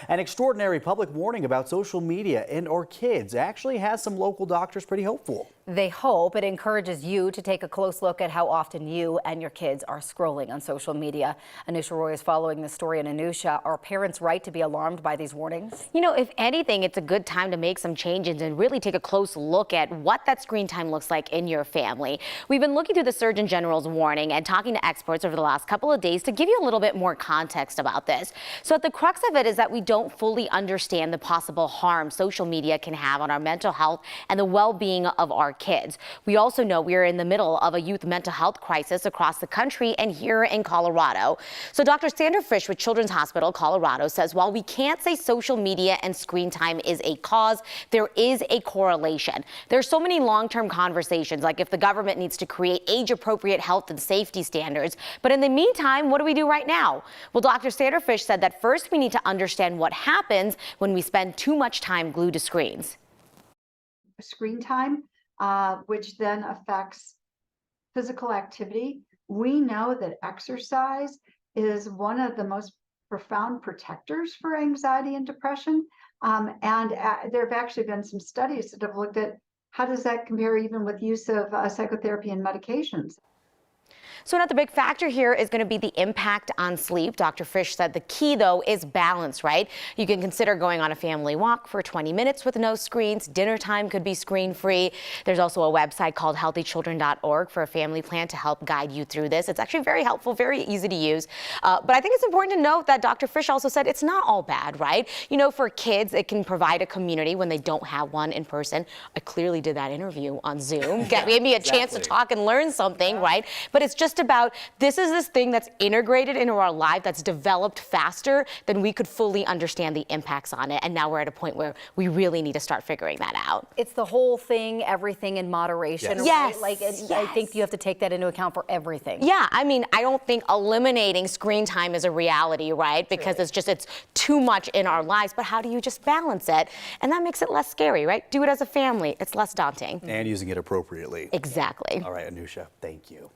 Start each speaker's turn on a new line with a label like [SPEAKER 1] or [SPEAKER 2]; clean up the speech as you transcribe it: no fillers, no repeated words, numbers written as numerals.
[SPEAKER 1] An extraordinary public warning about social media and our kids actually has some local doctors pretty hopeful.
[SPEAKER 2] They hope it encourages you to take a close look at how often you and your kids are scrolling on social media. Anusha Roy is following this story. And Anusha, are parents right to be alarmed by these warnings?
[SPEAKER 3] You know, if anything, it's a good time to make some changes and really take a close look at what that screen time looks like in your family. We've been looking through the Surgeon General's warning and talking to experts over the last couple of days to give you a little bit more context about this. So at the crux of it is that we don't fully understand the possible harm social media can have on our mental health and the well-being of our kids. We also know we are in the middle of a youth mental health crisis across the country and here in Colorado. So Dr. Sandra Fish with Children's Hospital Colorado says while we can't say social media and screen time is a cause, there is a correlation. There's so many long-term conversations, like if the government needs to create age-appropriate health and safety standards. But in the meantime, what do we do right now? Well, Dr. Sandra Fish said that first we need to understand what happens when we spend too much time glued to screens.
[SPEAKER 4] Screen time, which then affects physical activity. We know that exercise is one of the most profound protectors for anxiety and depression. There have actually been some studies that have looked at how does that compare even with use of psychotherapy and medications.
[SPEAKER 3] So another big factor here is going to be the impact on sleep. Dr. Fish said the key, though, is balance, right? You can consider going on a family walk for 20 minutes with no screens. Dinner time could be screen-free. There's also a website called healthychildren.org for a family plan to help guide you through this. It's actually very helpful, very easy to use. But I think it's important to note that Dr. Fish also said it's not all bad, right? You know, for kids, it can provide a community when they don't have one in person. I clearly did that interview on Zoom. Gave me a chance to talk and learn something, right? But it's just about this thing that's integrated into our life, that's developed faster than we could fully understand the impacts on it. And now we're at a point where we really need to start figuring that out.
[SPEAKER 2] It's the whole thing, everything in moderation.
[SPEAKER 3] Yes.
[SPEAKER 2] Right?
[SPEAKER 3] Yes.
[SPEAKER 2] I think you have to take that into account for everything.
[SPEAKER 3] Yeah, I mean, I don't think eliminating screen time is a reality, right? Because it's too much in our lives. But how do you just balance it? And that makes it less scary, right? Do it as a family. It's less daunting.
[SPEAKER 1] And using it appropriately.
[SPEAKER 3] Exactly.
[SPEAKER 1] All right, Anusha, thank you.